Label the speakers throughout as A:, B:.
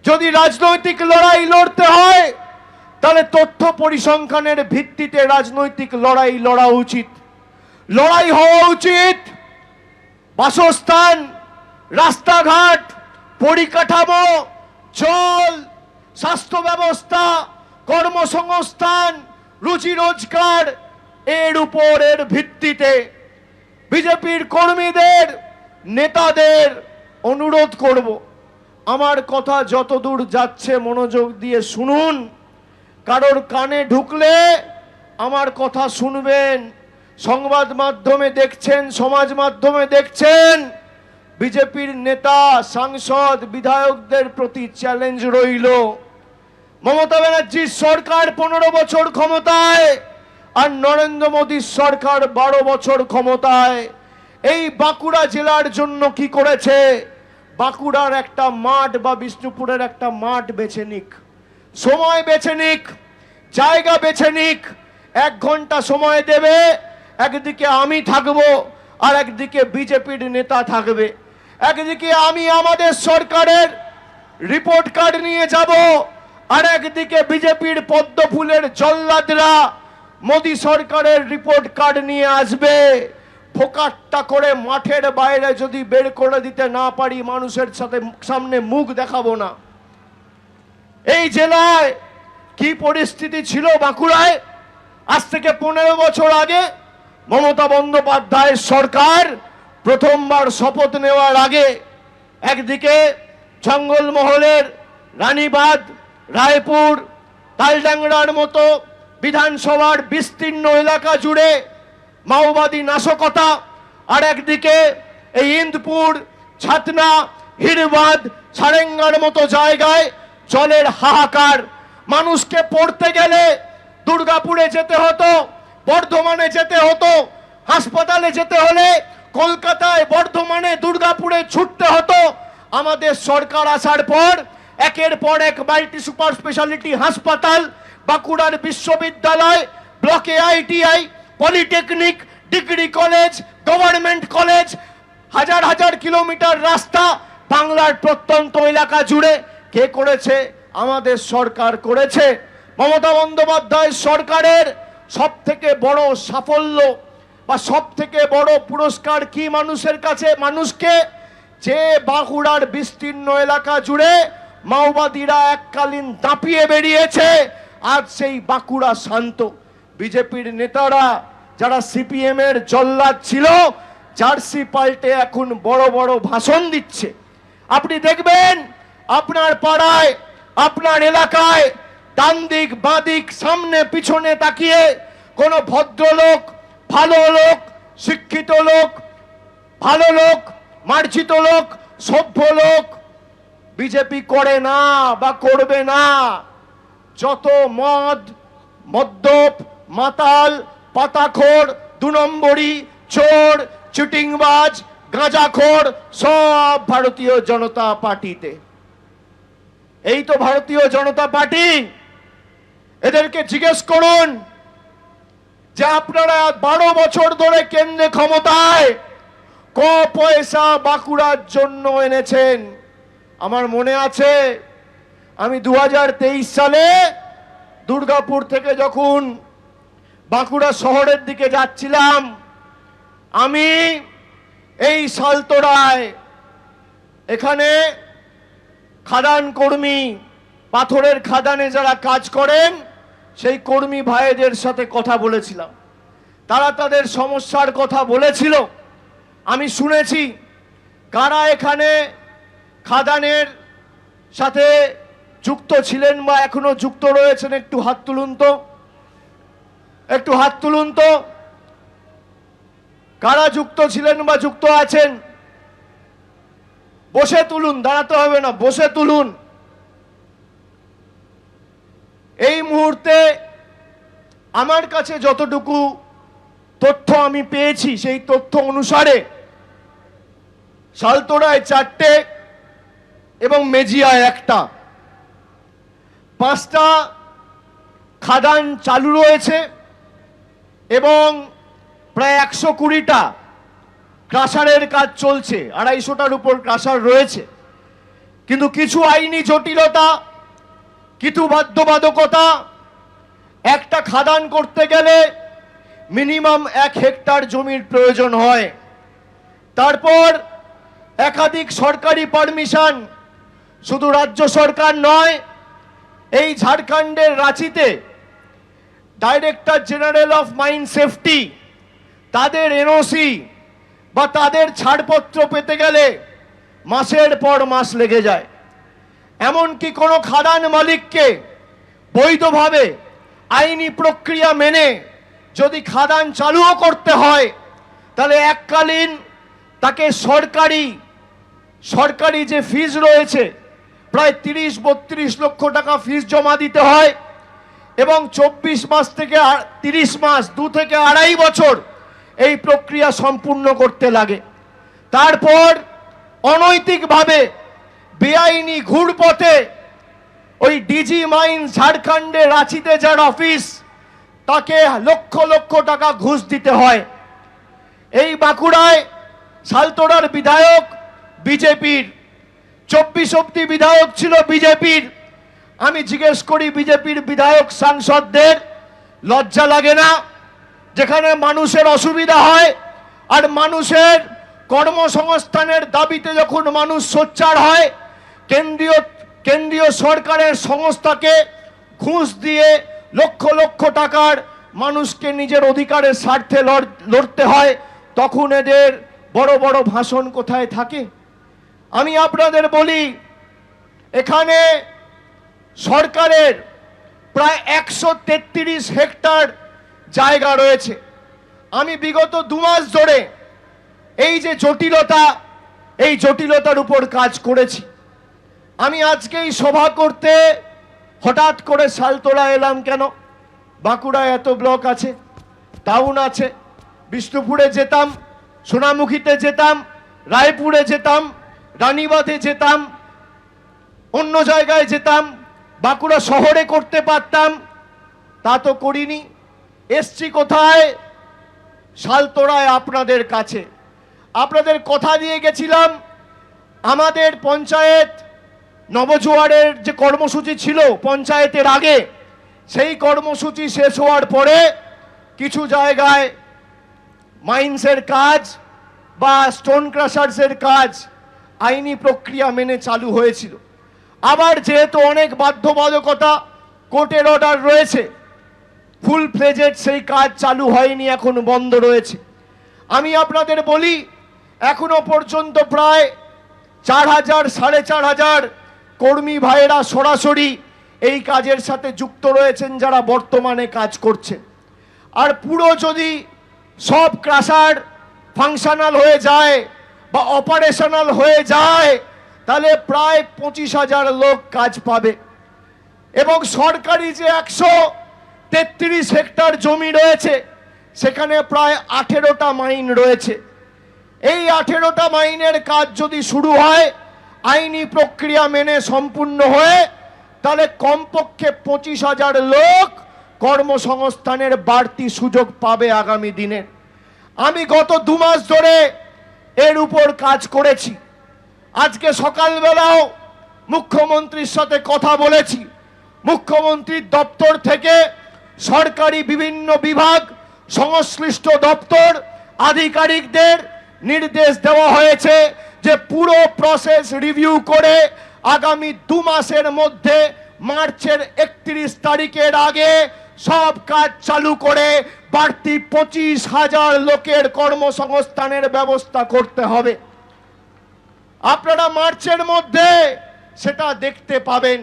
A: যদি রাজনৈতিক লড়াই লড়তে হয় তাহলে তথ্য পরিসংখ্যানের ভিত্তিতে রাজনৈতিক লড়াই লড়া উচিত। লড়াই হওয়া উচিত বাসস্থান, রাস্তাঘাট, পরিকাঠামো, জল, স্বাস্থ্য ব্যবস্থা, কর্মসংস্থান, রুজি রোজগার এর উপরের ভিত্তিতে। বিজেপির কর্মীদের, নেতাদের অনুরোধ করব, আমার কথা যতদূর যাচ্ছে মনোযোগ দিয়ে শুনুন। কারোর কানে ঢুকলে আমার কথা শুনবেন। সংবাদ মাধ্যমে দেখছেন, সমাজ মাধ্যমে দেখছেন, বিজেপির নেতা, সাংসদ, বিধায়কদের প্রতি চ্যালেঞ্জ রইল। মমতা ব্যানার্জির সরকার 15 বছর ক্ষমতায় আর নরেন্দ্র মোদীর সরকার 12 বছর ক্ষমতায়। এই বাঁকুড়া জেলার জন্য কি করেছে? বাঁকুড়ার একটা মাঠ বা বিষ্ণুপুরের একটা মাঠ বেছে নিক, সময় বেছে নিক, জায়গা বেছে নিক, 1 ঘন্টা সময় দেবে। একদিকে আমি থাকবো আর একদিকে বিজেপির নেতা থাকবে। একদিকে আমি আমাদের সরকারের রিপোর্ট কার্ড নিয়ে যাব, আর একদিকে বিজেপির পদ্মফুলের জল্লাদরা মোদী সরকারের রিপোর্ট কার্ড নিয়ে আসবে। ফোকাটটা করে মাঠের বাইরে যদি বের করে দিতে না পারি, মানুষের সামনে মুখ দেখাবো না। এই জেলায় কি পরিস্থিতি ছিল বাঁকুড়ায় আজ থেকে 15 বছর আগে? মমতা বন্দ্যোপাধ্যায়ের সরকার প্রথমবার শপথ নেওয়ার আগে একদিকে জঙ্গলমহলের রানীবাঁধ, রায়পুর, তালডাংরার মতো বিধানসভার বিস্তীর্ণ এলাকা জুড়ে মাওবাদী নাশকতা, আর একদিকে এই ইন্দপুর, ছাতনা, হিড়বাঁধ, সারেঙ্গার মতো জায়গায় জলের হাহাকার। মানুষকে পড়তে গেলে দুর্গাপুরে যেতে হতো, বর্ধমানে যেতে হতো, হাসপাতালে যেতে হলে কলকাতায়, বর্ধমানে, দুর্গাপুরে ছুটতে হতো। আমাদের সরকার আসার পর একের পর এক মাল্টি সুপার স্পেশালিটি হাসপাতাল, বাঁকুড়ার বিশ্ববিদ্যালয়, ব্লকে ITI, polytechnic, degree college, government college, হাজার হাজার কিলোমিটার রাস্তা বাংলার প্রত্যন্ত এলাকা জুড়ে কে করেছে? আমাদের সরকার করেছে। মমতা বন্দ্যোপাধ্যায় সরকারের সব থেকে বড় সাফল্য বা সব থেকে বড় পুরস্কার কি মানুষের কাছে? মানুষকে যে বাঁকুড়ার বিস্তীর্ণ এলাকা জুড়ে মাওবাদীরা এককালীন দাপিয়ে বেরিয়েছে, আজ সেই বাঁকুড়া শান্ত। বিজেপির নেতারা যারা সিপিএম এর জল্লাদ ছিল, জার্সি পাল্টে এখন বড় বড় ভাষণ দিচ্ছে। আপনি দেখবেন আপনার পাড়ায়, আপনার এলাকায় ডান দিক, বাঁ দিক, সামনে পিছনে তাকিয়ে কোন ভদ্রলোক, ভালো লোক, শিক্ষিত লোক, ভালো লোক, মার্জিত লোক, সভ্য লোক বিজেপি করে না বা করবে না। যত মদ, মদ্যপ, মাতাল, পাতাখোর, 2 নম্বরি, চোর, চিটিংবাজ, গাঁজাখোর সব ভারতীয় জনতা পার্টিতে। এই তো ভারতীয় জনতা পার্টি। এদেরকে জিজ্ঞেস করুন যে আপনারা 12 বছর ধরে কেন্দ্রে ক্ষমতায় ক পয়সা বাঁকুড়ার জন্য এনেছেন। আমার মনে আছে আমি 2023 সালে দুর্গাপুর থেকে যখন বাঁকুড়া শহরের দিকে যাচ্ছিলাম, আমি এই সালতোরায় এখানে খাদান কর্মী, পাথরের খাদানে যারা কাজ করেন সেই কর্মী ভাইদের সাথে কথা বলেছিলাম। তারা তাদের সমস্যার কথা বলেছিল, আমি শুনেছি। কারা এখানে খাদানের সাথে যুক্ত ছিলেন বা এখনো যুক্ত রয়েছেন একটু হাত তুলুন তো, একটু হাত তুলুন তো। কারা যুক্ত ছিলেন বা যুক্ত আছেন? বসে তুলুন, দাঁড়াতে হবে না, বসে তুলুন। এই মুহূর্তে আমার কাছে যতটুকু তথ্য আমি পেয়েছি সেই তথ্য অনুসারে সালতোরায় 4টে এবং মেজিয়ায় 1টা, 5টা খাদান চালু রয়েছে এবং প্রায় 120টা ক্রাশারের কাজ চলছে। 250টার উপর ক্রাশার রয়েছে, কিন্তু কিছু আইনি জটিলতা, কিছু বাধ্যবাধকতা, একটা খাদান করতে গেলে মিনিমাম 1 হেক্টর জমির প্রয়োজন হয়। তারপর একাধিক সরকারি পারমিশন, শুধু রাজ্য সরকার নয়, এই ঝাড়খণ্ডের রাঁচিতে director general of mine safety, তাদের এনওসি বা তাদের ছাড়পত্র পেতে গেলে মাসের পর মাস লেগে যায়। এমনকি কোনো খাদান মালিককে বৈধভাবে আইনি প্রক্রিয়া মেনে যদি খাদান চালুও করতে হয়, তাহলে এককালীন তাকে সরকারি যে ফিজ রয়েছে প্রায় 30-32 লক্ষ টাকা ফিজ জমা দিতে হয়, এবং 24 মাস থেকে 30 মাস, 2 থেকে 2.5 বছর এই প্রক্রিয়া সম্পূর্ণ করতে লাগে। তারপর অনৈতিকভাবে বেআইনি ঘুরপথে ওই ডিজি মাইন্স ঝাড়খণ্ডে রাঁচিতে যার অফিস, তাকে লক্ষ লক্ষ টাকা ঘুষ দিতে হয়। এই বাঁকুড়ায় সালতোড়ার বিধায়ক বিজেপির, 24 অব্দি বিধায়ক ছিল বিজেপির। আমি জিজ্ঞেস করি বিজেপির বিধায়ক সাংসদদের লজ্জা লাগে না? যেখানে মানুষের অসুবিধা হয় আর মানুষের কর্মসংস্থানের দাবিতে যখন মানুষ সোচ্চার হয়, কেন্দ্রীয় সরকারের সংস্থাকে ঘুষ দিয়ে লক্ষ লক্ষ টাকার মানুষকে নিজের অধিকারের স্বার্থে লড়তে হয়, তখন এদের বড় বড় ভাষণ কোথায় থাকে? আমি আপনাদের বলি, এখানে সরকারের প্রায় 133 হেক্টর জায়গা রয়েছে। আমি বিগত 2 মাস ধরে এই যে জটিলতা, এই জটিলতার উপর কাজ করেছি। আমি আজকেই সভা করতে হঠাৎ করে সালতোড়া এলাম কেন? বাঁকুড়ায় এত ব্লক আছে, টাউন আছে, বিষ্ণুপুরে যেতাম, সোনামুখীতে যেতাম, রায়পুরে যেতাম, রানীবাঁধে যেতাম, অন্য জায়গায় যেতাম, বাঁকুড়া শহরে করতে পারতাম, তা তো করিনি। এসছি কোথায়? সালতোড়ায়, আপনাদের কাছে। আপনাদের কথা দিয়ে গেছিলাম, আমাদের পঞ্চায়েত নবজোয়ারের যে কর্মসূচি ছিল পঞ্চায়েতের আগে, সেই কর্মসূচি শেষ হওয়ার পরে কিছু জায়গায় মাইন্সের কাজ বা স্টোন ক্রাশার্সের কাজ আইনি প্রক্রিয়া মেনে চালু হয়েছিল। আবার যেহেতু অনেক বাধ্যবাধকতা, কোর্টের অর্ডার রয়েছে, ফুল ফ্লেজেড সেই কাজ চালু হয়নি, এখন বন্ধ রয়েছে। আমি আপনাদের বলি, এখনো পর্যন্ত প্রায় 4,000-4,500 কর্মী ভাইয়েরা সরাসরি এই কাজের সাথে যুক্ত রয়েছেন, যারা বর্তমানে কাজ করছেন। আর পুরো যদি সব ক্রাশার ফাংশনাল হয়ে যায় বা অপারেশনাল হয়ে যায়, তাহলে প্রায় 25,000 লোক কাজ পাবে। এবং সরকারি যে 133 হেক্টর জমি রয়েছে, সেখানে প্রায় 18টা মাইন রয়েছে। এই 18টা মাইনের কাজ যদি শুরু হয় আইনি প্রক্রিয়া মেনে সম্পূর্ণ হয়ে, তাহলে কমপক্ষে 25,000 লোক কর্মসংস্থানের বাড়তি সুযোগ পাবে আগামী দিনে। আমি গত 2 মাস ধরে এর উপর কাজ করেছি। আজকে সকালবেলাও মুখ্যমন্ত্রীর সাথে কথা বলেছি। মুখ্যমন্ত্রীর দপ্তর থেকে সরকারি বিভিন্ন বিভাগ, সংশ্লিষ্ট দপ্তর, আধিকারিকদের নির্দেশ দেওয়া হয়েছে যে পুরো প্রসেস রিভিউ করে আগামী 2 মাসের মধ্যে মার্চের 31 তারিখের আগে সব কাজ চালু করে বাড়তি 25,000 লোকের কর্মসংস্থানের ব্যবস্থা করতে হবে। আপনারা মার্চের মধ্যে সেটা দেখতে পাবেন।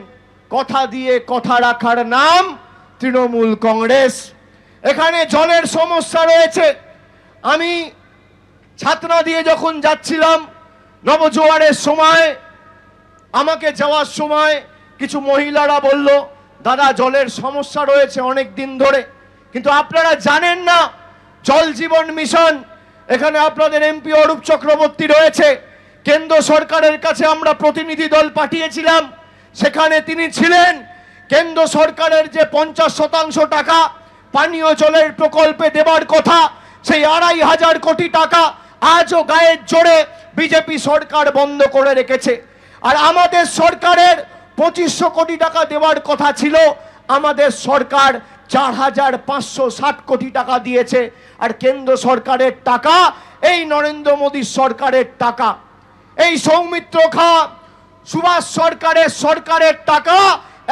A: কথা দিয়ে কথা রাখার নাম তৃণমূল কংগ্রেস। এখানে জলের সমস্যা রয়েছে। আমি ছাতনা দিয়ে যখন যাচ্ছিলাম নবজোয়ারের সময়, আমাকে যাওয়ার সময় কিছু মহিলারা বলল, দাদা জলের সমস্যা রয়েছে অনেক দিন ধরে। কিন্তু আপনারা জানেন না, জল জীবন মিশন, এখানে আপনাদের এমপি অরূপ চক্রবর্তী রয়েছে। কেন্দ্র সরকারের কাছে আমরা প্রতিনিধি দল পাঠিয়েছিলাম, সেখানে তিনি ছিলেন। কেন্দ্র সরকারের যে 50% টাকা পানীয় জলের প্রকল্পে দেবার কথা, সেই 2,500 কোটি টাকা আজও গায়ের জোরে বিজেপি সরকার বন্ধ করে রেখেছে। আর আমাদের সরকারের 2500 কোটি টাকা দেওয়ার কথা ছিল, আমাদের সরকার 4560 কোটি টাকা দিয়েছে। আর কেন্দ্র সরকারের টাকা, এই নরেন্দ্র মোদীর সরকারের টাকা, এই সৌমিত্র খা সুভাষ সরকারের টাকা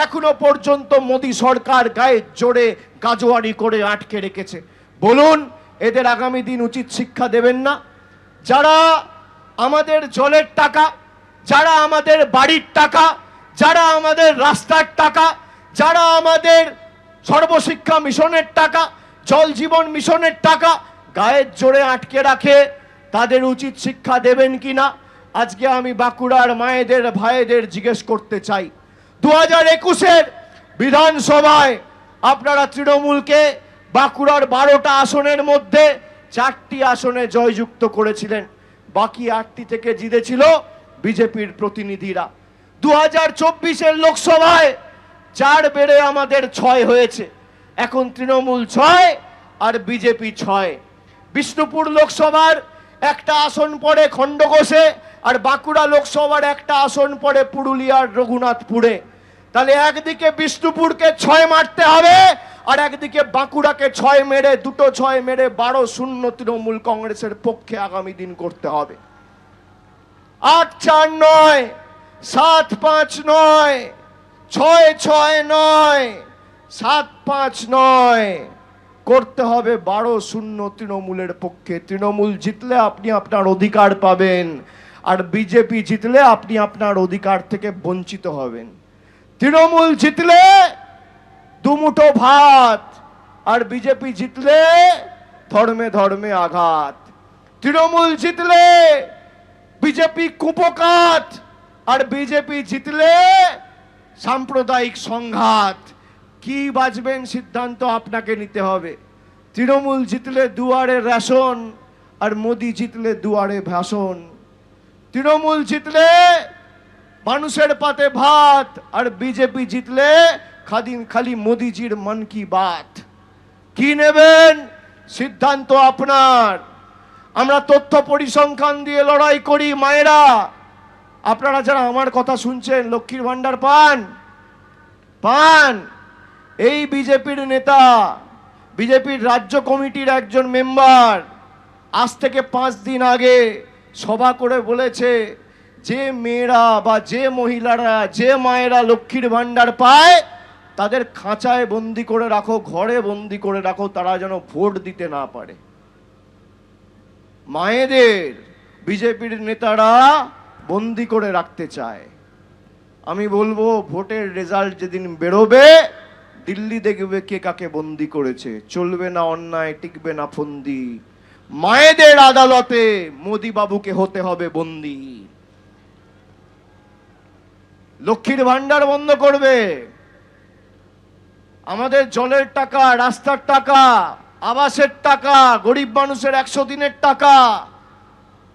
A: এখনো পর্যন্ত মোদী সরকার গায়ে জোরে গাজোয়ারি করে আটকে রেখেছে। বলুন, এদের আগামী দিন উচিত শিক্ষা দেবেন না? যারা আমাদের জলের টাকা, যারা আমাদের বাড়ির টাকা, যারা আমাদের রাস্তার টাকা, যারা আমাদের সর্বশিক্ষা মিশনের টাকা, জল জীবন মিশনের টাকা গায়ের জোরে আটকে রাখে, তাদের উচিত শিক্ষা দেবেন কিনা? আজকে আমি বাঁকুড়ার মায়েদের ভাইদের জিজ্ঞেস করতে চাই, 2021-এর বিধানসভায় আপনারা তৃণমূলকে বাঁকুড়ার 12টা আসনের মধ্যে 4টি আসনে জয়যুক্ত করেছিলেন, বাকি 8টি থেকে জিতেছিল বিজেপির প্রতিনিধিরা। 2024-এর লোকসভায় 4 বেড়ে আমাদের 6 হয়েছে। এখন তৃণমূল 6 আর বিজেপি 6। বিষ্ণুপুর লোকসভার একটা আসন পড়ে খণ্ডঘোষে, আর বাঁকুড়া লোকসভার একটা আসন পড়ে পুরুলিয়ার রঘুনাথপুরে। তাহলে একদিকে বিষ্ণুপুরকে 6 মারতে হবে, আর একদিকে বাঁকুড়াকে 6 মেরে, দুটো 6 মেরে 12-0 তৃণমূল কংগ্রেসের পক্ষে আগামী দিন করতে হবে। 8-4 নয়, 7-5 নয়, 6-6 নয়, 7-5 নয়, করতে হবে 12-0 তৃণমূলের পক্ষে। তৃণমূল জিতলে আপনি আপনার অধিকার পাবেন, আর বিজেপি জিতলে আপনি আপনার অধিকার থেকে বঞ্চিত হবেন। তৃণমূল জিতলে দুমুঠো ভাত, আর বিজেপি জিতলে ধর্মে ধর্মে আঘাত। তৃণমূল জিতলে বিজেপি কুপকাত, আর বিজেপি জিতলে সাম্প্রদায়িক সংঘাত। কি বাঁচবেন সিদ্ধান্ত আপনাকে নিতে হবে। তৃণমূল জিতলে দুয়ারে রেশন, আর মোদি জিতলে দুয়ারে ভাষণ। তৃণমূল জিতলে মানুষের পাতে ভাত, আর বিজেপি জিতলে খালি মোদিজির মন কি বাত। কি নেবেন সিদ্ধান্ত আপনার। আমরা তথ্য পরিসংখ্যান দিয়ে লড়াই করি। মায়েরা, আপনারা যারা আমার কথা শুনছেন, লক্ষ্মীর ভান্ডার পান? এই বিজেপির নেতা, বিজেপির রাজ্য কমিটির একজন মেম্বার আজ থেকে 5 দিন আগে সভা করে বলেছে, যে মেয়েরা বা যে মহিলারা, যে মায়েরা লক্ষ্মীর ভান্ডার পায়, তাদের খাঁচায় বন্দি করে রাখো, ঘরে বন্দি করে রাখো, তারা যেন ভোট দিতে না পারে। মায়েদের বিজেপির নেতারা বন্দি করে রাখতে চায়। আমি বলবো, ভোটের রেজাল্ট যেদিন বেরোবে, দিল্লি দেখবে কে কাকে বন্দি করেছে। চলবে না অন্যায়, টিকবে না ফন্দি। মায়েদের আদালতে মোদি বাবুকে হতে হবে বন্দি। লক্ষ্মীর ভান্ডার বন্ধ করবে, আমাদের জলের টাকা, রাস্তার টাকা, আবাসের টাকা, গরিব মানুষের 100 দিনের টাকা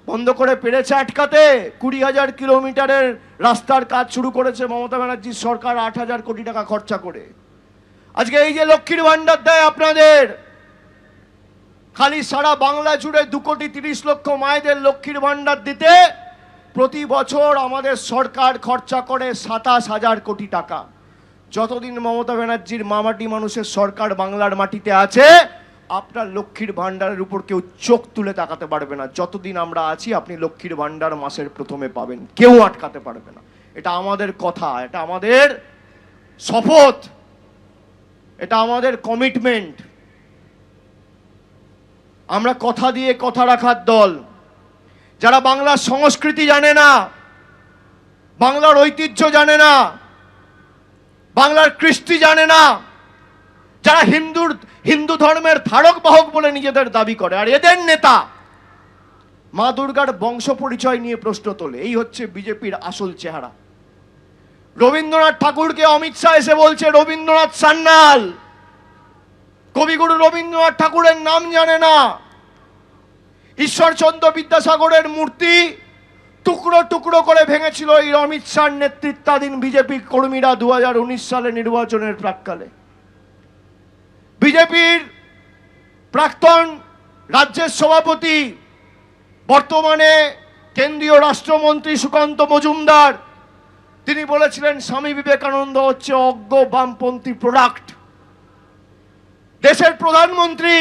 A: বন্ধ করে পেরেছে আটকাতে? 20,000 কিলোমিটারের রাস্তার কাজ শুরু করেছে মমতা ব্যানার্জির সরকার 8,000 কোটি টাকা খরচা করে। আজকে এই যে লক্ষ্মীর ভান্ডার দেয় আপনাদের, খালি সারা বাংলা জুড়ে 2,30,00,000 মায়েদের লক্ষ্মীর ভান্ডার দিতে প্রতি বছর আমাদের সরকার খরচা করে 27,000 কোটি টাকা। যতদিন মমতা ব্যানার্জির মামাটি মানুষের সরকার বাংলার মাটিতে আছে, আপনার লক্ষ্মীর ভান্ডারের উপর কেউ চোখ তুলে তাকাতে পারবে না। যতদিন আমরা আছি, আপনি লক্ষ্মীর ভান্ডার মাসের প্রথমে পাবেন, কেউ আটকাতে পারবে না। এটা আমাদের কথা, এটা আমাদের শপথ, এটা আমাদের কমিটমেন্ট। আমরা কথা দিয়ে কথা রাখার দল। যারা বাংলার সংস্কৃতি জানে না, বাংলার ঐতিহ্য জানে না, বাংলার কৃষ্টি জানে না, যারা হিন্দু ধর্মের ধারক বাহক বলে নিজেদের দাবি করে, আর এদের নেতা মা দুর্গার বংশ পরিচয় নিয়ে প্রশ্ন তোলে, এই হচ্ছে বিজেপির আসল চেহারা। রবীন্দ্রনাথ ঠাকুরকে অমিত শাহ এসে বলছে রবীন্দ্রনাথ সান্যাল। কবিগুরু রবীন্দ্রনাথ ঠাকুরের নাম জানে না। ঈশ্বরচন্দ্র বিদ্যাসাগরের মূর্তি টুকরো টুকরো করে ভেঙেছিল এই অমিত শাহর নেতৃত্বাধীন বিজেপি কর্মীরা 2019 সালে নির্বাচনের প্রাক্কালে। বিজেপির প্রাক্তন রাজ্যের সভাপতি, বর্তমানে কেন্দ্রীয় রাষ্ট্রমন্ত্রী সুকান্ত মজুমদার তিনি বলেছিলেন স্বামী বিবেকানন্দ হচ্ছে অজ্ঞ বামপন্থী প্রোডাক্ট। দেশের প্রধানমন্ত্রী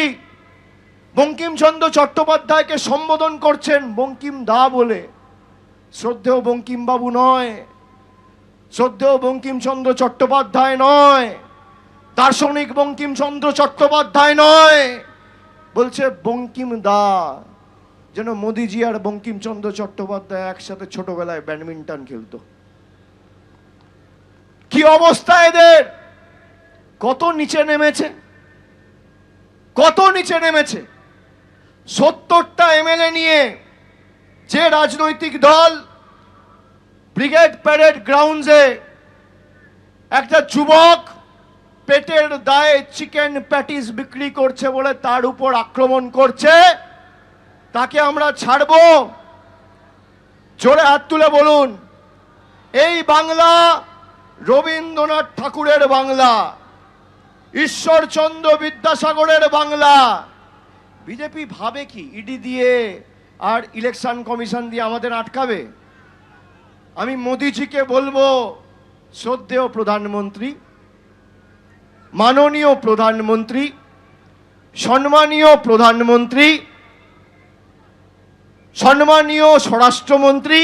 A: বঙ্কিমচন্দ্র চট্টোপাধ্যায়কে সম্বোধন করছেন বঙ্কিম দা বলে। শ্রদ্ধেয় বঙ্কিমবাবু নয়, শ্রদ্ধেয় বঙ্কিমচন্দ্র চট্টোপাধ্যায় নয়, দার্শনিক বঙ্কিমচন্দ্র চট্টোপাধ্যায় নয়, বলছে বঙ্কিম দা। যেন মোদিজি আর বঙ্কিমচন্দ্র চট্টোপাধ্যায় একসাথে ছোটবেলায় ব্যাডমিন্টন খেলতো। কি অবস্থা এদের! কত নিচে নেমেছে, কত নিচে নেমেছে। 70টা এমএলএ নিয়ে যে রাজনৈতিক দল ব্রিগেড প্যারেড গ্রাউন্ডে একটা যুবক পেটের দায়ে চিকেন প্যাটিস বিক্রি করছে বলে তার উপর আক্রমণ করছে, তাকে আমরা ছাড়বো? জোরে হাত তুলে বলুন। এই বাংলা রবীন্দ্রনাথ ঠাকুরের বাংলা, ঈশ্বরচন্দ্র বিদ্যাসাগরের বাংলা। বিজেপি ভাবে কি ইডি দিয়ে আর ইলেকশন কমিশন দিয়ে আমাদের আটকাবে? আমি মোদিজিকে বলবো, শ্রদ্ধেয় প্রধানমন্ত্রী, মাননীয় প্রধানমন্ত্রী, সম্মানীয় প্রধানমন্ত্রী, সম্মানীয় স্বরাষ্ট্রমন্ত্রী,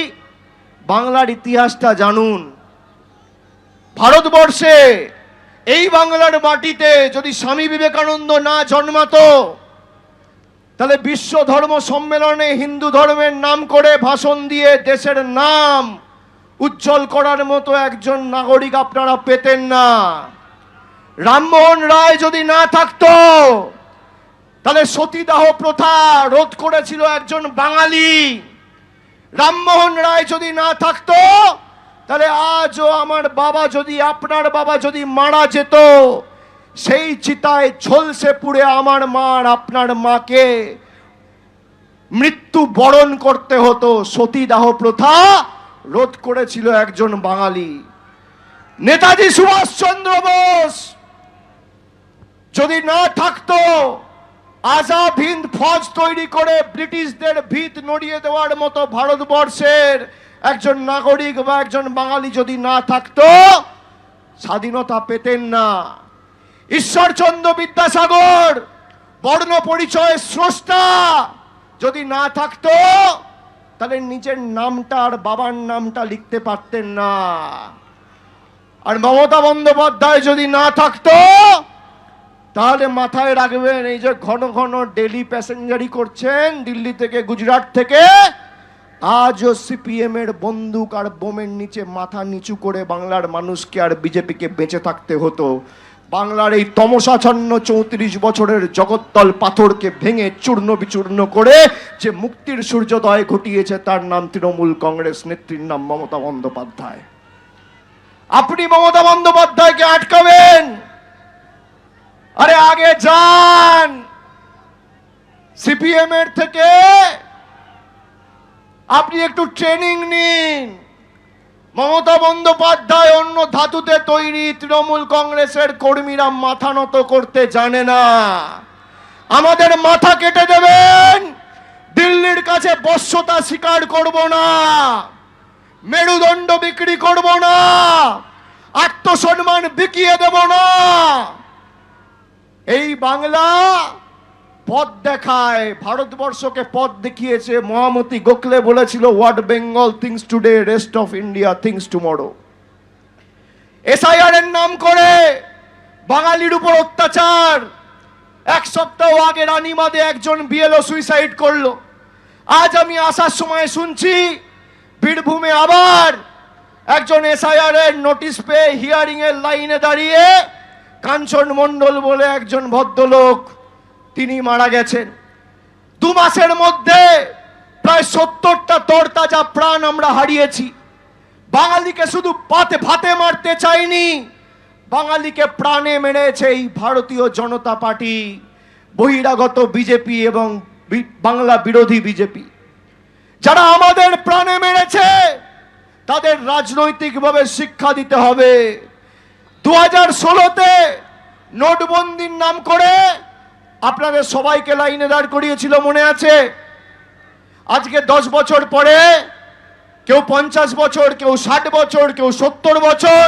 A: বাংলার ইতিহাসটা জানুন। ভারতবর্ষে এই বাংলার মাটিতে যদি স্বামী বিবেকানন্দ না জন্মাতো, তাহলে বিশ্ব ধর্ম সম্মেলনে হিন্দু ধর্মের নাম করে ভাষণ দিয়ে দেশের নাম উজ্জ্বল করার মতো একজন নাগরিক আপনারা পেতেন না। রামমোহন রায় যদি না থাকতো, তাহলে সতীদাহ প্রথা রোধ করেছিল একজন বাঙালি। রামমোহন রায় যদি না থাকতো, তাহলে আজও আমার বাবা যদি, আপনার বাবা যদি মারা যেত, সেই চিতায় ঝলসে পুড়ে আমার মা আর আপনার মাকে মৃত্যু বরণ করতে হতো। সতীদাহ প্রথা রোধ করেছিল একজন বাঙালি। নেতাজি সুভাষচন্দ্র বোস যদি না থাকতো, আজাদ হিন্দ ফৌজ তৈরি করে ব্রিটিশদের ভিত নড়িয়ে দেওয়ার মতো ভারতবর্ষের একজন নাগরিক বা একজন বাঙালি যদি না থাকতো, স্বাধীনতা পেতেন না। ঈশ্বরচন্দ্র বিদ্যাসাগর বর্ণ পরিচয় স্রষ্টা যদি না থাকতো, তাহলে নিজের নামটা আর বাবার নামটা লিখতে পারতেন না। আর মমতা বন্দ্যোপাধ্যায় যদি না থাকতো, তাহলে মাথায় রাখবেন, এই যে ঘন ঘন ডেলি প্যাসেঞ্জারি করছেন দিল্লি থেকে গুজরাট থেকে, আজও সিপিএম এর বন্দুক আর বোমের নিচে মাথা নিচু করে বাংলার মানুষকে আর বিজেপিকে বেঁচে থাকতে হতো। বাংলার এই তমসাচ্ছন্ন 34 বছরের জগত্তল পাথরকে ভেঙে চূর্ণ বিচূর্ণ করে যে মুক্তির সূর্যোদয় ঘটিয়েছে, তার নাম তৃণমূল কংগ্রেস, নেত্রীর নাম মমতা বন্দ্যোপাধ্যায়। আপনি মমতা বন্দ্যোপাধ্যায়কে আটকাবেন? আরে আগে যান, সিপিএম এর থেকে আপনি একটু ট্রেনিং নিন। মমতা বন্দ্যোপাধ্যায় অন্য ধাতুতে তৈরি, তৃণমূল কংগ্রেসের কর্মীরা মাথা নত করতে জানে না। আমাদের মাথা কেটে দেবেন, দিল্লির কাছে বশ্যতা স্বীকার করব না, মেরুদণ্ড বিক্রি করব না, আত্মসম্মান বিকিয়ে দেব না। এই বাংলা পথ দেখায়, ভারতবর্ষকে পথ দেখিয়েছে। মহামতি গোখলে বলেছিল, what Bengal things today, rest of India things tomorrow. SIR এর নাম করে বাঙালির উপর অত্যাচার। এক সপ্তাহ আগে রানীমাদে একজন বিএলও সুইসাইড করলো। আজ আমি আসার সময় শুনছি বীরভূমে আবার একজন এসআইআর এর নোটিশ পেয়ে হিয়ারিং এর লাইনে দাঁড়িয়ে কাঞ্চন মণ্ডল বলে একজন ভদ্রলোক, তিনি মারা গেছেন। 2 মাসের মধ্যে প্রায় 70টা তরতাজা প্রাণ আমরা হারিয়েছি। বাঙালিকে শুধু ভাতে মারতে চাইনি, বাঙালিকে প্রাণে মেরেছে এই ভারতীয় জনতা পার্টি, বহিরাগত বিজেপি এবং বাংলা বিরোধী বিজেপি। যারা আমাদের প্রাণে মেরেছে, তাদের রাজনৈতিকভাবে শিক্ষা দিতে হবে। 2016-তে নোটবন্দির নাম করে আপনাদের সবাইকে লাইনে দাঁড় করিয়েছিল, মনে আছে? আজকে 10 বছর পরে কেউ 50 বছর, কেউ 60 বছর, কেউ 70 বছর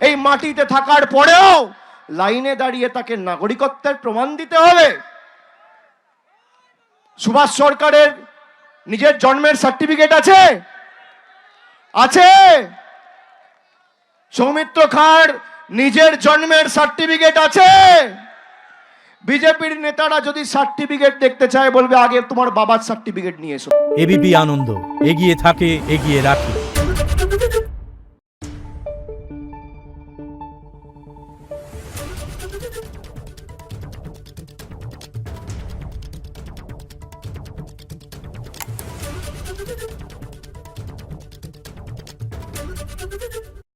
A: এই মাটিতে থাকার পরেও লাইনে দাঁড়িয়ে তাকে নাগরিকত্বের প্রমাণ দিতে হবে। সুভাষ সরকারের নিজের জন্মের সার্টিফিকেট আছে? আছে। সৌমিত্র খাঁর নিজের জন্মের সার্টিফিকেট আছে। বিজেপির নেতারা যদি সার্টিফিকেট দেখতে চায় বলবে আগে তোমার বাবার সার্টিফিকেট নিয়ে এসো।
B: এবিপি আনন্দ এগিয়ে থাকে, এগিয়ে রাখে।